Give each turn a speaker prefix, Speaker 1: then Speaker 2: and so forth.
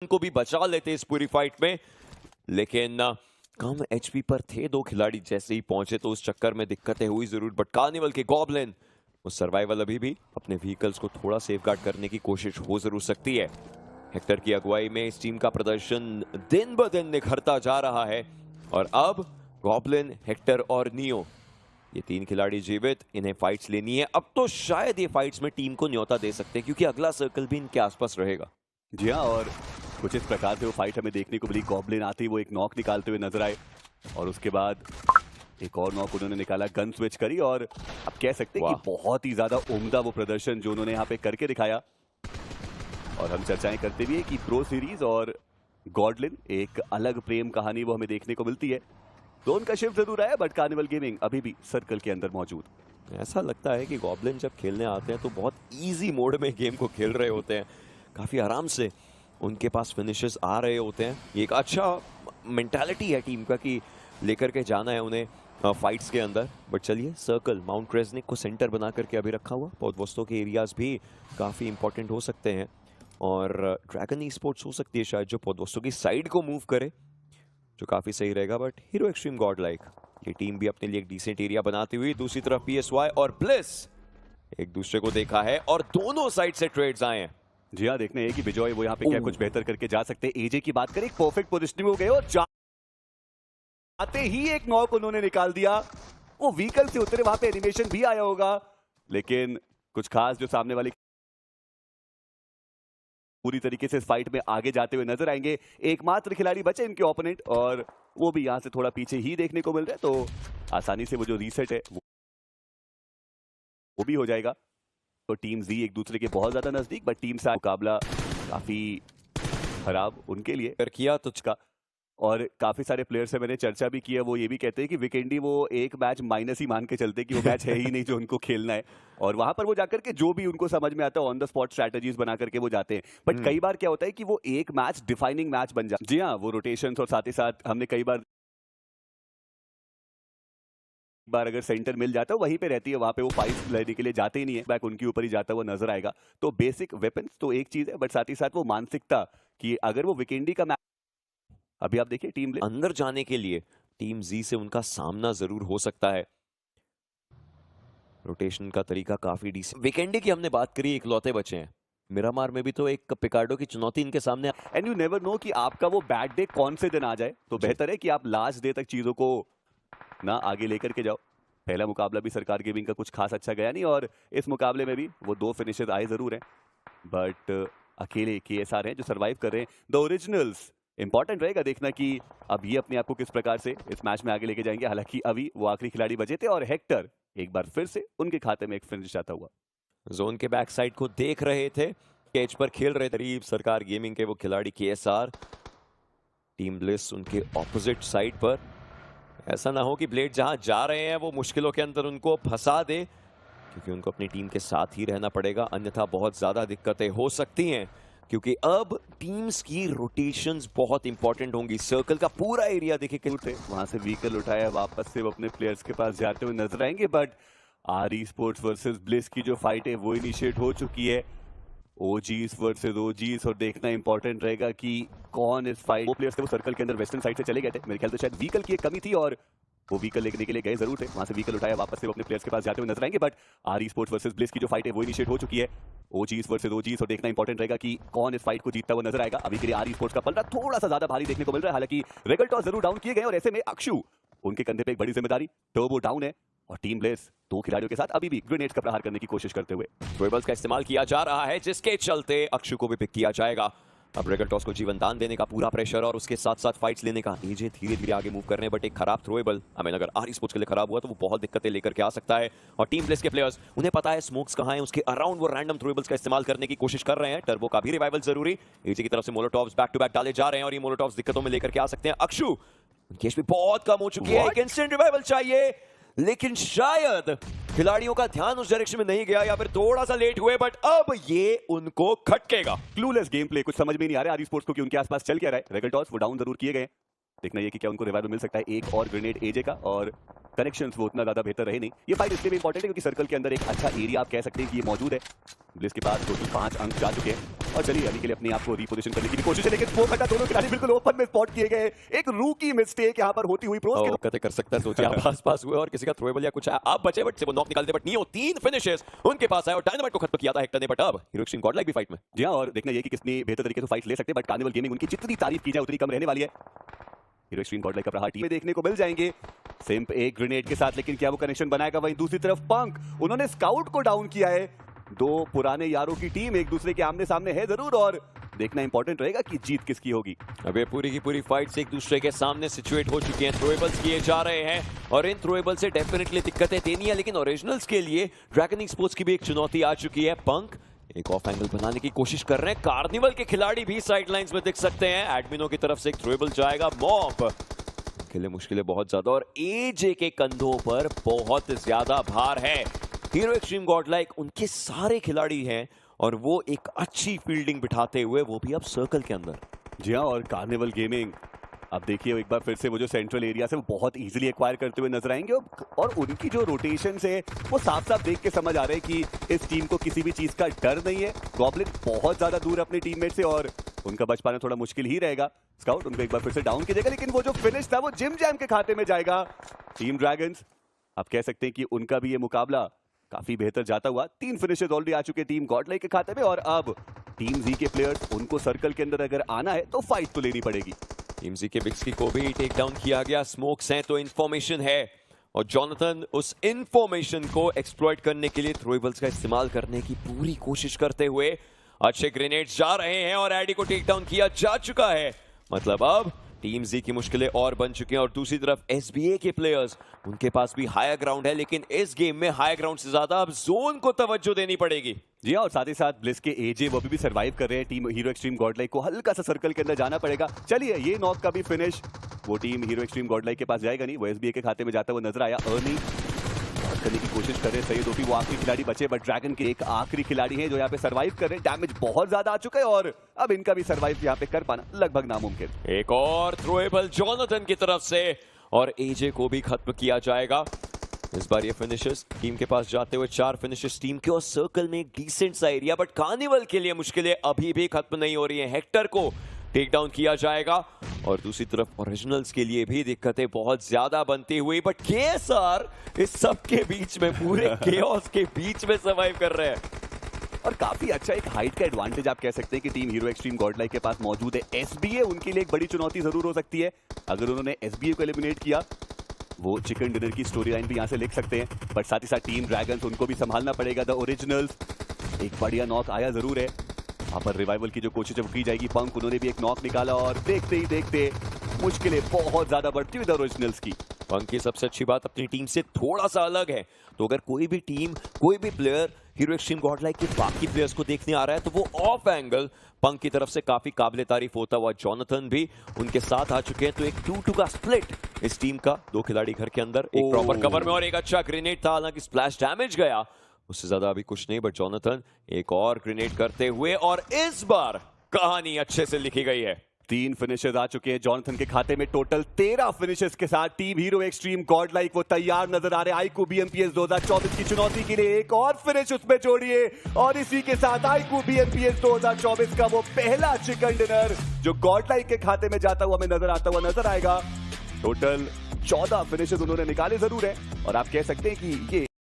Speaker 1: को भी बचा लेते इस पूरी फाइट में, लेकिन कम एचपी पर थे दो खिलाड़ी। जैसे ही पहुंचे तो उस चक्कर में दिक्कतें हुई जरूर, बट कार्निवल के गॉब्लिन वो सर्वाइवल अभी भी अपने व्हीकल्स को थोड़ा सेफगार्ड करने की कोशिश हो जरूर सकती है। हेक्टर की अगुवाई में इस टीम का प्रदर्शन दिन ब दिन निखरता जा रहा है और अब गॉब्लिन, हेक्टर और नियो, ये तीन खिलाड़ी जीवित, इन्हें फाइट्स लेनी है। अब तो शायद ये फाइट्स में टीम को न्योता दे सकते हैं क्योंकि अगला सर्कल भी इनके आसपास रहेगा।
Speaker 2: जी हाँ, और कुछ इस प्रकार से वो फाइट हमें देखने को मिली। गॉब्लिन आते ही वो एक नॉक निकालते हुए नजर आए और उसके बाद एक और नॉक उन्होंने निकाला, गन स्विच करी और आप कह सकते हैं कि बहुत ही ज्यादा उम्दा वो प्रदर्शन जो उन्होंने यहाँ पे करके दिखाया। और हम चर्चाएं करते भी है कि प्रो सीरीज और गॉब्लिन एक अलग प्रेम कहानी वो हमें देखने को मिलती है। तो उनका शिफ्ट जरूर आया, बट कार्निवल गेमिंग अभी भी सर्कल के अंदर मौजूद।
Speaker 1: ऐसा लगता है कि गॉब्लिन जब खेलने आते हैं तो बहुत इजी मोड में गेम को खेल रहे होते हैं, काफी आराम से उनके पास फिनिशेस आ रहे होते हैं। ये एक अच्छा मेंटालिटी है टीम का कि लेकर के जाना है उन्हें फाइट्स के अंदर। बट चलिए, सर्कल माउंट क्रेजनिक को सेंटर बना करके अभी रखा हुआ, पौधवस्तों के एरियाज भी काफ़ी इंपॉर्टेंट हो सकते हैं और ड्रैगन ई स्पोर्ट्स हो सकती है शायद जो पौधवस्तों की साइड को मूव करे, जो काफ़ी सही रहेगा। But hero extreme God like ये टीम भी अपने लिए एक डिसेंट एरिया बनाती हुई, दूसरी तरफ PSY और ब्लिस एक दूसरे को देखा है और दोनों साइड से ट्रेड्स आए हैं।
Speaker 2: जी हाँ, देखना है कि विजय वो यहाँ पे क्या कुछ बेहतर करके जा सकते हैं। एजे की बात करें, परफेक्ट पोजिशनिंग हो गए और आते ही एक नॉक उन्होंने निकाल दिया। वो व्हीकल से उतरे, वहां पे एनिमेशन भी आया होगा, लेकिन कुछ खास जो सामने वाली पूरी तरीके से इस फाइट में आगे जाते हुए नजर आएंगे। एकमात्र खिलाड़ी बचे इनके ओपोनेंट और वो भी यहां से थोड़ा पीछे ही देखने को मिल रहा है, तो आसानी से वो जो रीसेट है वो भी हो जाएगा। तो टीम जी एक दूसरे के बहुत ज्यादा नजदीक, बट टीम से मुकाबला काफी खराब उनके लिए
Speaker 1: किया तुझका।
Speaker 2: और काफी सारे प्लेयर्स से मैंने चर्चा भी किया, वो ये भी कहते हैं कि वीकेंडी वो एक मैच माइनस ही मान के चलते कि वो मैच है ही नहीं जो उनको खेलना है, और वहां पर वो जाकर के जो भी उनको समझ में आता है ऑन द स्पॉट स्ट्रैटेजीज बना करके वो जाते हैं। बट कई बार क्या होता है कि वो एक मैच डिफाइनिंग मैच बन जाता है। जी हाँ, वो रोटेशंस और साथ ही साथ हमने कई बार अगर सेंटर मिल जाता है वहीं पे रहती है, वहां पे वो फाइट लेने के लिए जाते ही नहीं है, बैक उनके ऊपर ही जाता हुआ नजर आएगा। तो बेसिक वेपन्स तो एक चीज है, बट साथ ही साथ वो मानसिकता कि अगर वो वीकेंडी का मैच, अभी आप देखिए टीम
Speaker 1: अंदर जाने के लिए टीम जी से उनका सामना जरूर हो सकता है। रोटेशन का तरीका काफी डिसेंट। वीकेंडी की हमने बात करी, इकलौते बचे हैं। मिरामार में भी तो एक पिकार्डो की चुनौती इनके सामने।
Speaker 2: एंड यू नेवर नो कि आपका वो बैड डे कौन से दिन आ जाए, तो बेहतर है कि आप लास्ट डे तक चीजों को ना आगे लेकर के जाओ। पहला मुकाबला भी सरकार गेमिंग का कुछ खास अच्छा गया नहीं और इस मुकाबले में भी वो दो फिनिशेस आए जरूर हैं, बट अकेले KSR हैं जो सरवाइव कर रहे हैं। द ओरिजिनल्स इंपॉर्टेंट रहेगा देखना कि अब ये अपने आप को किस प्रकार से इस मैच में आगे लेके जाएंगे। हालांकि अभी वो आखिरी खिलाड़ी बचे थे और हेक्टर एक बार फिर से उनके खाते में एक फिनिश आता हुआ।
Speaker 1: जोन के बैक साइड को देख रहे थे, कैच पर खेल रहे करीब सरकार गेमिंग के वो खिलाड़ी KSR, टीम ब्लिस उनके ऑपोजिट साइड पर। ऐसा ना हो कि ब्लेड जहां जा रहे हैं वो मुश्किलों के अंदर उनको फंसा दे, क्योंकि उनको अपनी टीम के साथ ही रहना पड़ेगा, अन्यथा बहुत ज्यादा दिक्कतें हो सकती हैं। क्योंकि अब टीम्स की रोटेशंस बहुत इंपॉर्टेंट होंगी। सर्कल का पूरा एरिया देखिए,
Speaker 2: वहां से व्हीकल उठाया, वापस से वो अपने प्लेयर्स के पास जाते हुए नजर आएंगे। But RE sports versus bliss की जो फाइट है वो इनिशिएट हो चुकी है, OGs वर्सेस OGs, और देखना इंपॉर्टेंट रहेगा कि कौन इस फाइट। वो प्लेयर्स थे वो सर्कल के अंदर वेस्टर्न साइड से चले गए थे, मेरे ख्याल से शायद व्हीकल की एक कमी थी और वो व्हीकल लेने के लिए गए जरूर थे। वहां से व्हीकल उठाया, वापस से वो अपने प्लेयर्स के पास जाते हुए नजर आएंगे। But RE sports versus bliss की जो फाइट है वो इनिशिएट हो चुकी है, OGs वर्सेस OGs, और देखना इंपॉर्टेंट रहेगा कि कौन इस फाइट को जीतता हुआ नजर आएगा। अभी के लिए RE स्पोर्ट्स का पलड़ा थोड़ा सा ज्यादा भारी देखने को मिल रहा है, हालांकि रेगल टॉस जरूर डाउन किए गए और ऐसे में अक्षु उनके कंधे पे एक बड़ी जिम्मेदारी, टर्बो डाउन है और टीम ब्लिस दो खिलाड़ियों के साथ अभी भी ग्रेनेड्स का प्रहार करने की कोशिश करते हुए
Speaker 1: ट्रेबल्स का इस्तेमाल किया जा रहा है, जिसके चलते अक्षु को भी पिक किया जाएगा। अब रेगल टॉस को जीवन दान देने का पूरा प्रेशर और उसके साथ साथ फाइट्स लेने का। एजे धीरे धीरे आगे मूव करने, बट एक खराब थ्रोएबल अगर RE स्पोर्ट्स के लिए खराब हुआ तो वो बहुत दिक्कतें लेकर के आ सकता है। और टीम ब्लिस के प्लेयर्स, उन्हें पता है स्मोक्स कहां है, उसके अराउंड वो रैंडम थ्रोएबल्स का इस्तेमाल करने की कोशिश कर रहे हैं। टर्बो का भी रिवाइवल जरूरी, एजे की तरफ से मोलोटॉव्स बैक टू बैक डाले जा रहे हैं और ये मोलोटॉव्स दिक्कतों में लेकर के आ सकते हैं। अक्षु उनकी एचपी बहुत कम हो चुकी है, एक इंस्टेंट रिवाइवल चाहिए, लेकिन शायद खिलाड़ियों का ध्यान उस डायरेक्शन में नहीं गया या फिर थोड़ा सा लेट हुए, बट अब ये उनको खटकेगा।
Speaker 2: क्लूलेस गेम प्ले, कुछ समझ में नहीं आ रहा है RE स्पोर्ट्स को कि उनके आसपास चल क्या रहा है। रेगल टॉस वो डाउन जरूर किए गए, देखना ये कि क्या उनको रिवाइवल मिल सकता है। एक और ग्रेनेड एजे का और कनेक्शंस वो उतना ज्यादा बेहतर रहे नहीं। ये फाइट इसलिए भी इंपॉर्टेंट है क्योंकि सर्कल के अंदर एक अच्छा एरिया आप कह सकते हैं कि ये मौजूद है। ब्लिस के पास टोटल 5 अंक जा चुके हैं और चलिए अभी के लिए अपने आप को रिपोजिशन करने की भी कोशिश है, लेकिन स्मोक हटा दोनों खिलाड़ी बिल्कुल ओपन में स्पॉट किए गए। एक रूकी मिस्टेक यहाँ पर होती हुई प्रोस के
Speaker 1: कते कर सकता है, सोचिए आप आस-पास हुए और किसी का थ्रोएबल या कुछ आप बचे बट से वो नॉक निकालते, बट नहीं हो 3 फिनिशेस उनके पास आए और डायनामाइट को खत्म किया था हेक्टर ने। बट अब हीरो एक्सट्रीम गॉडलाइक भी फाइट में।
Speaker 2: जी हाँ, और देखना ये कि कितनी बेहतर तरीके से फाइट ले सकते हैं, बट कार्निवल गेमिंग उनकी जितनी तारीफ की जाए उतनी कम रहने वाली है। हीरो एक्सट्रीम गॉडलाइक का प्रहार टीम में देखने को मिल जाएंगे सिंप एक ग्रेनेड के साथ, लेकिन क्या वो कनेक्शन बनाएगा? वहीं दूसरी तरफ पंक, उन्होंने स्काउट को डाउन किया है। दो पुराने यारों की टीम एक दूसरे के आमने सामने है जरूर, और देखना इंपॉर्टेंट रहेगा कि जीत किसकी होगी।
Speaker 1: अब ये पूरी की पूरी फाइट्स एक दूसरे के सामने सिचुएट हो चुकी हैं, थ्रोएबल्स किए जा रहे हैं और इन थ्रोएबल से डेफिनेटली दिक्कतें देनी है, लेकिन ओरिजिनल्स के लिए ड्रैगन स्पोर्ट्स की भी एक चुनौती आ चुकी है। पंक एक ऑफ एंगल बनाने की कोशिश कर रहे हैं, कार्निवल के खिलाड़ी भी साइडलाइंस में दिख सकते हैं। एडमिनो की तरफ से एक थ्रोएबल जाएगा, मॉप के लिए मुश्किलें बहुत ज्यादा और एजे के कंधों पर बहुत ज्यादा भार है। हीरो एक्सट्रीम गॉडलाइक उनके सारे खिलाड़ी हैं और वो एक अच्छी फील्डिंग बिठाते हुए, वो भी अब सर्कल के अंदर।
Speaker 2: जी हाँ, और कार्निवल गेमिंग अब देखिए एक बार फिर से वो जो सेंट्रल एरिया से वो बहुत इजीली एक्वायर करते हुए नजर आएंगे, और उनकी जो रोटेशन है वो साफ साफ देख के समझ आ रहा है कि इस टीम को किसी भी चीज का डर नहीं है। गॉब्लिन बहुत ज्यादा दूर अपने टीममेट से और उनका बच पाना थोड़ा मुश्किल ही रहेगा। स्काउट उनको एक बार फिर से डाउन कीजिएगा, लेकिन वो जो फिनिश था वो जिम जैम के खाते में जाएगा। टीम ड्रैगन्स आप कह सकते हैं कि उनका भी ये मुकाबला काफी बेहतर जाता हुआ। 3 फिनिशेस ऑलरेडी आ चुके टीम गॉडलाइक के खाते में, और अब टीम जी के प्लेयर्स, उनको सर्कल के अंदर अगर आना है तो फाइट तो लेनी पड़ेगी।
Speaker 1: टीम जी के बिक्सकी को भी टेक डाउन किया गया। स्मोक्स हैं तो इंफॉर्मेशन है और जॉनथन उस इंफॉर्मेशन को एक्सप्लॉइट करने के लिए थ्रोएबल्स का इस्तेमाल करने की पूरी कोशिश करते हुए अच्छे ग्रेनेड्स जा रहे हैं और एडी को टेक डाउन किया जा चुका है। मतलब अब टीम जी की मुश्किलें और बन चुकी हैं और दूसरी तरफ एसबीए के प्लेयर्स, उनके पास भी हायर ग्राउंड है, लेकिन इस गेम में हायर ग्राउंड से ज्यादा अब जोन को तवज्जो देनी पड़ेगी।
Speaker 2: जी हाँ, और साथ ही साथ ब्लिस के एजे वो भी सर्वाइव कर रहे हैं। टीम हीरो एक्सट्रीम गॉडलाइक को हल्का सा सर्कल के अंदर जाना पड़ेगा। चलिए ये नॉक का भी फिनिश वो टीम हीरो एक्सट्रीम गॉडलाइक के पास जाएगा नहीं, वो एसबीए के खाते में जाता हुआ नजर आया। अर्निंग करने की कोशिश कर रहे हैं सही, वो आखिरी खिलाड़ी बचे, बट ड्रैगन के एक आखिरी खिलाड़ी हैं जो यहाँ पे सर्वाइव कर रहे हैं। डैमेज बहुत ज्यादा आ चुका है और अब इनका भी सर्वाइव यहाँ पे कर पाना लगभग नामुमकिन।
Speaker 1: एक और थ्रोएबल जॉनथन की तरफ से और एजे को भी खत्म किया जाएगा। इस बार ये फिनिशेस टीम के पास जाते हुए 4 फिनिशेस टीम के और सर्कल में एक डिसेंट सा एरिया, बट कार्निवल के लिए मुश्किलें अभी भी खत्म नहीं हो रही हैं। हेक्टर को टेक डाउन किया जाएगा और दूसरी तरफ ओरिजिनल्स के लिए भी दिक्कतें बहुत ज्यादा बनती हुई, बट केएसआर इस सब के बीच में, पूरे केओस के बीच में सर्वाइव कर रहे हैं
Speaker 2: और काफी अच्छा एक हाइट का एडवांटेज आप कह सकते हैं कि टीम हीरो एक्सट्रीम गॉडलाइक के पास मौजूद है। एसबीए उनके लिए एक बड़ी चुनौती जरूर हो सकती है। अगर उन्होंने एसबीए को एलिमिनेट किया, वो चिकन डिनर की स्टोरी लाइन भी यहाँ से लिख सकते हैं, बट साथ ही साथ टीम ड्रैगन्स उनको भी संभालना पड़ेगा। द ओरिजिनल्स एक बढ़िया नॉक आया जरूर है, यहाँ पर रिवाइवल की जो कोशिश की जाएगी। पंक उन्होंने भी एक नॉक निकाला और देखते ही देखते मुश्किलें बहुत ज्यादा बढ़ती हुई द ओरिजिनल्स की।
Speaker 1: पंक की सबसे अच्छी बात अपनी टीम से थोड़ा सा अलग है, तो अगर कोई भी टीम, कोई भी प्लेयर हीरो एक्सट्रीम गॉडलाइक के बाकी प्लेयर्स को देखने आ रहा है तो वो ऑफ एंगल पंक की तरफ से काफी काबिले तारीफ होता हुआ। जॉनथन भी उनके साथ आ चुके हैं, तो एक 2-2 का स्प्लिट इस टीम का। 2 खिलाड़ी घर के अंदर, एक प्रॉपर कवर में और एक अच्छा ग्रेनेड था, हालांकि स्प्लैश डैमेज गया, उससे ज्यादा अभी कुछ नहीं, बट जॉनथन एक और ग्रेनेड करते हुए और इस बार कहानी अच्छे से लिखी गई है।
Speaker 2: 3 फिनिशेस आ चुके हैं जॉनथन के खाते में। टोटल 13 फिनिशेस के साथ टीम हीरो एक्सट्रीम गॉडलाइक वो तैयार नजर आ रहे हैं आईक्यू बीएमपीएस 2024 की चुनौती के लिए। एक और फिनिश उसमें जोड़िए और इसी के साथ आईक्यू बीएमपीएस 2024 का वो पहला चिकन डिनर जो गॉडलाइक के खाते में जाता हुआ हमें आता हुआ नजर आएगा। टोटल 14 फिनिशेस उन्होंने निकाले जरूर है और आप कह सकते हैं कि ये